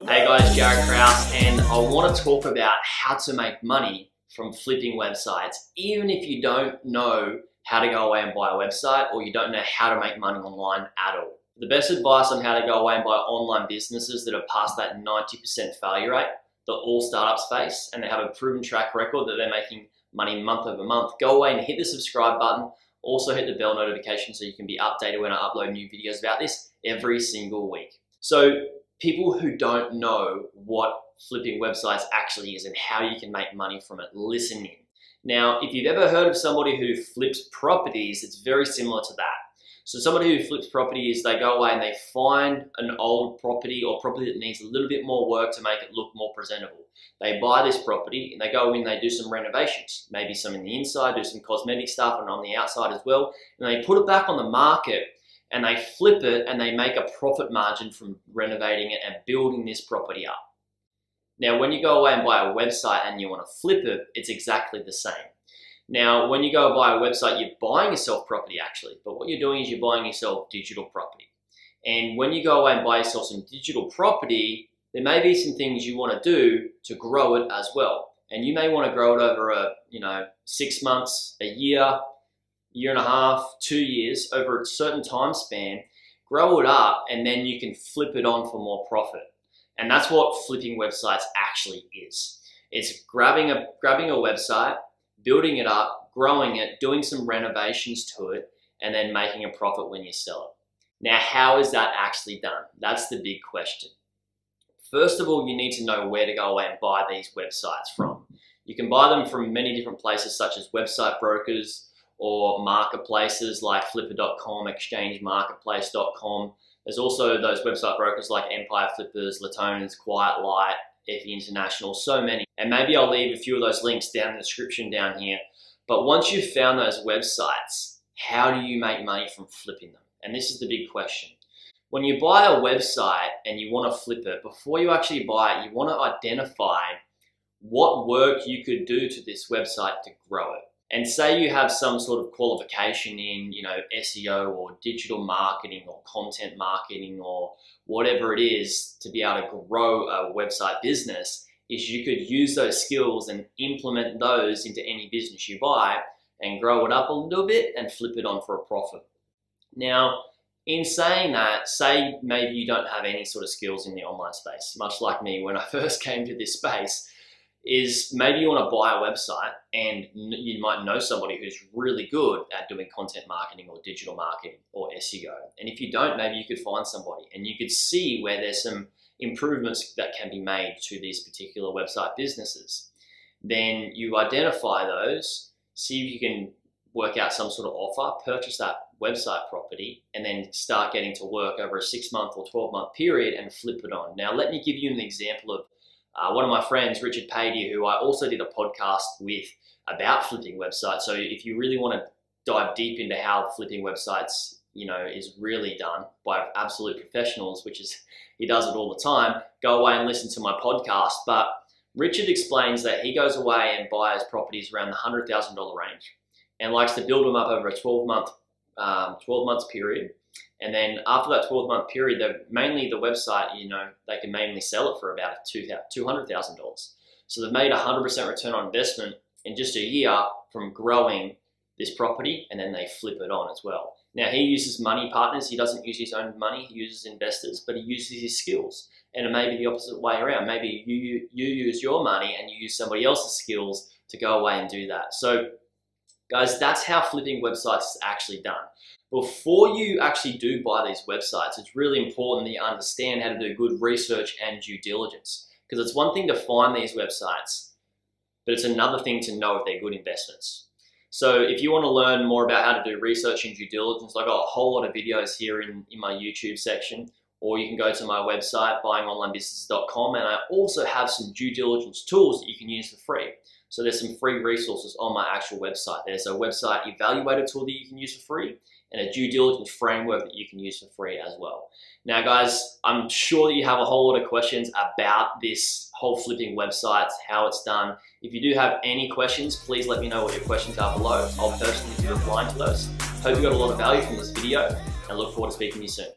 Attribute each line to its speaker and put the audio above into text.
Speaker 1: Hey guys, Jared Kraus, and I want to talk about how to make money from flipping websites, even if you don't know how to go away and buy a website or you don't know how to make money online at all. The best advice on how to go away and buy online businesses that have passed that 90% failure rate that all startups face, and they have a proven track record that they're making money month over month. Go away and hit the subscribe button. Also hit the bell notification so you can be updated when I upload new videos about this every single week. So people who don't know what flipping websites actually is and how you can make money from it, listen in. Now, if you've ever heard of somebody who flips properties, it's very similar to that. So somebody who flips properties, they go away and they find an old property or property that needs a little bit more work to make it look more presentable. They buy this property and they go in, they do some renovations, maybe some in the inside, do some cosmetic stuff and on the outside as well, and they put it back on the market and they flip it and they make a profit margin from renovating it and building this property up. Now, when you go away and buy a website and you want to flip it, it's exactly the same. Now, when you go buy a website, you're buying yourself property actually, but what you're doing is you're buying yourself digital property. And when you go away and buy yourself some digital property, there may be some things you want to do to grow it as well. And you may want to grow it over 6 months, a year, year and a half, 2 years, over a certain time span, grow it up, and then you can flip it on for more profit. And that's what flipping websites actually is. It's grabbing a website, building it up, growing it, doing some renovations to it, and then making a profit when you sell it. Now, how is that actually done? That's the big question. First of all, you need to know where to go away and buy these websites from. You can buy them from many different places such as website brokers or marketplaces like flipper.com, exchangemarketplace.com. There's also those website brokers like Empire Flippers, Latonas, Quiet Light, FE International, so many. And maybe I'll leave a few of those links down in the description down here. But once you've found those websites, how do you make money from flipping them? And this is the big question. When you buy a website and you want to flip it, before you actually buy it, you want to identify what work you could do to this website to grow it. And say you have some sort of qualification in, SEO or digital marketing or content marketing or whatever it is to be able to grow a website business, is you could use those skills and implement those into any business you buy and grow it up a little bit and flip it on for a profit. Now, in saying that, say maybe you don't have any sort of skills in the online space, much like me when I first came to this space, is maybe you want to buy a website and you might know somebody who's really good at doing content marketing or digital marketing or SEO. And if you don't, maybe you could find somebody and you could see where there's some improvements that can be made to these particular website businesses. Then you identify those, see if you can work out some sort of offer, purchase that website property, and then start getting to work over a 6-month or 12-month period and flip it on. Now, let me give you an example of one of my friends, Richard Pady, who I also did a podcast with about flipping websites. So if you really want to dive deep into how flipping websites, is really done by absolute professionals, which is, he does it all the time, go away and listen to my podcast. But Richard explains that he goes away and buys properties around the $100,000 range and likes to build them up over a 12 months period. And then after that 12-month period, mainly the website, they can mainly sell it for about $200,000. So they've made 100% return on investment in just a year from growing this property, and then they flip it on as well. Now, he uses money partners. He doesn't use his own money. He uses investors, but he uses his skills. And it may be the opposite way around. Maybe you use your money and you use somebody else's skills to go away and do that. So, guys, that's how flipping websites is actually done. Before you actually do buy these websites, it's really important that you understand how to do good research and due diligence. Because it's one thing to find these websites, but it's another thing to know if they're good investments. So if you want to learn more about how to do research and due diligence, I've got a whole lot of videos here in my YouTube section, or you can go to my website, buyingonlinebusiness.com, and I also have some due diligence tools that you can use for free. So there's some free resources on my actual website. There's a website evaluator tool that you can use for free, and a due diligence framework that you can use for free as well. Now, guys, I'm sure that you have a whole lot of questions about this whole flipping websites, how it's done. If you do have any questions, please let me know what your questions are below. I'll personally be replying to those. Hope you got a lot of value from this video, and look forward to speaking to you soon.